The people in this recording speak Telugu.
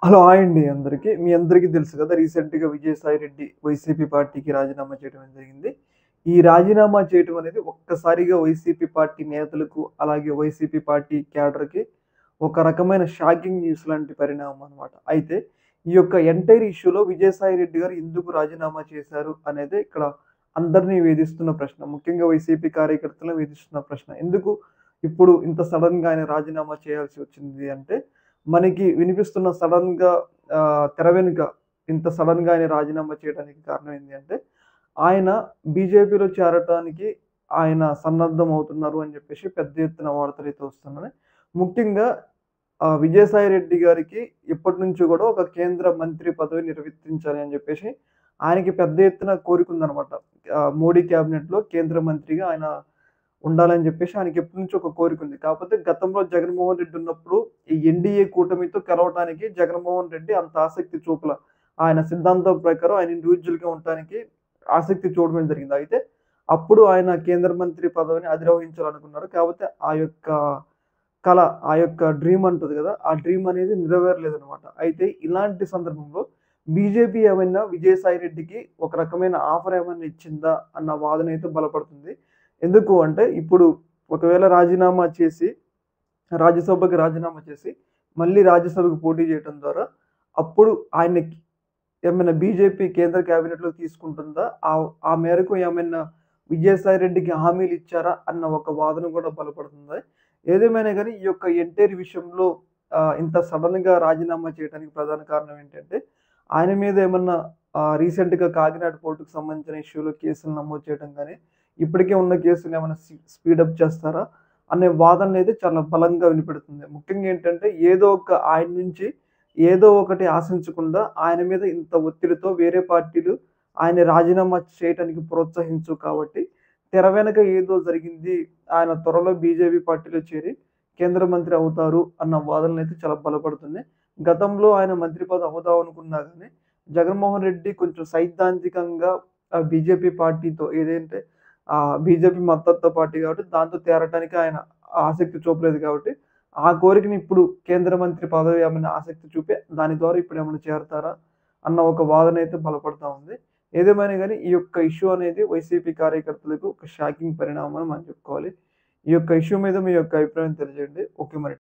హలో! హాయ్ అండి అందరికి. మీ అందరికీ తెలుసు కదా! రీసెంట్‌గా విజయసాయి రెడ్డి వైసీపీ పార్టీకి రాజీనామా చేయడం అనేది జరిగింది. ఈ రాజీనామా చేయటం అనేది ఒక్కసారిగా వైసీపీ పార్టీ నేతలకు, అలాగే వైసీపీ పార్టీ క్యాడర్‌కి ఒక రకమైన షాకింగ్ న్యూస్ లాంటి పరిణామం అన్నమాట. అయితే ఈ యొక్క ఎంటైర్ ఇష్యూలో విజయసాయి రెడ్డి గారు ఎందుకు రాజీనామా చేశారు అనేదే ఇక్కడ అందరిని వేధిస్తున్న ప్రశ్న. ముఖ్యంగా వైసీపీ కార్యకర్తలను వేధిస్తున్న ప్రశ్న. ఎందుకు ఇప్పుడు ఇంత సడెన్‌గా ఆయన రాజీనామా చేయాల్సి వచ్చింది అంటే మనకి వినిపిస్తున్న సడెన్‌గా తెర వెనుక ఇంత సడెన్‌గా ఆయన రాజీనామా చేయడానికి కారణం ఏంది అంటే, ఆయన బీజేపీలో చేరటానికి ఆయన సన్నద్ధం అవుతున్నారు అని చెప్పేసి పెద్ద ఎత్తున వార్తలైతే వస్తున్నాయి. ముఖ్యంగా విజయసాయి రెడ్డి గారికి ఎప్పటినుంచో గూడా ఒక కేంద్ర మంత్రి పదవి నిర్వర్తించాలి అని జెప్పేసి ఆయనకి పెద్ద ఎత్తున కోరికుందనమాట. మోడీ క్యాబినెట్‌లో కేంద్ర మంత్రిగా ఆయన ఉండాలని జెప్పేసి ఆయనకి ఎప్పటినుంచో ఒక కోరికుంది. కాపోతే గతంలో జగన్మోహన్ రెడ్డి ఉన్నప్పుడు ఈ ఎన్‌డీఏ కూటమితో కలవటానికి జగన్మోహన్ రెడ్డి అంత ఆసక్తి చూపల. ఆయన సిద్ధాంతం ప్రకారం ఆయన ఇండివిడ్యుయల్‌గా ఉండటానికి ఆసక్తి చూపడమే జరిగింది. అయితే అప్పుడు ఆయన కేంద్ర మంత్రి పదవిని అధిరోహించాలనుకున్నారు. కాపోతే ఆ యొక్క కల, ఆ యొక్క డ్రీమ్ అంటది గదా! ఆ డ్రీమ్ అనేది నెరవేరలేదనమాట. అయితే ఇలాంటి సందర్భంలో బీజేపీ ఏమైనా విజయసాయి రెడ్డికి ఒక రకమైన ఆఫర్ ఏమన్నా ఇచ్చిందా అన్న వాదనైతే బలపడుతుంది. ఎందుకు అంటే ఇప్పుడు ఒకవేళ రాజీనామా చేసి రాజ్యసభకి రాజీనామా చేసి మళ్ళీ రాజ్యసభకు పోటీ చేయటం ద్వారా అప్పుడు ఆయనకి ఏమైనా బీజేపీ కేంద్ర క్యాబినెట్‌లోకి తీసుకుంటుందా? ఆ మేరకు ఏమైనా విజయసాయి రెడ్డికి హామీలిచ్చారా? అన్న ఒక వాదన గూడా బలపడుతుంది. ఏదేమైనా గాని ఈ యొక్క ఎంటైర్ విషయంలో ఇంత సడెన్‌గా రాజీనామా చేయడానికి ప్రధాన కారణం ఏంటంటే, ఆయన మీద ఏమన్నా రీసెంట్‌గా కాకినాడ పోర్ట్‌కి సంబంధించిన ఇష్యూలో కేసులు నమోదు చేయడం గాని, ఇప్పటికే ఉన్న కేసులేమన్నా స్పీడప్ చేస్తారా? అనే వాదనలైతే చాలా బలంగా వినపడుతుంది. ముఖ్యంగా ఏంటంటే, ఏదో ఒక ఆయన నుంచి ఏదో ఒకటి ఆశించకుండా ఆయన మీద ఇంత ఒత్తిడితో వేరే పార్టీలు ఆయన్ని రాజీనామా చేయటానికి ప్రోత్సహించవు కాబట్టి, తెర వెనక ఏదో జరిగింది. ఆయన త్వరలో బీజేపీ పార్టీలో చేరి కేంద్ర మంత్రి అవుతారు అన్న వాదనలైతే చాలా బలపడుతున్నాయి. గతంలో ఆయన మంత్రి పదవి అవుదాం అనుకున్నా గానీ, జగన్మోహన్ రెడ్డి కొంచెం సైద్ధాంతికంగా బీజేపీ పార్టీతో ఏదంటే బీజేపీ మద్దతు పార్టీ కాబట్టి దాంతో చేరటానికి ఆయన ఆసక్తి చూపలేదు కాబట్టి ఆ కోరికని ఇప్పుడు కేంద్ర మంత్రి పదవి ఏమైనా ఆసక్తి చూపి దాని ద్వారా ఇప్పుడేమన్నా చేరతారా? అన్న ఒక వాదనైతే బలపడతా ఉంది. ఏదేమైనా గాని ఈ యొక్క ఇష్యూ అనేది వైసీపీ కార్యకర్తలకు ఒక షాకింగ్ పరిణామం అని మనం చెప్పుకోవాలి. ఈ యొక్క ఇష్యూ మీద మీ యొక్క అభిప్రాయం తెలియజేయండి. ఓకే మరి.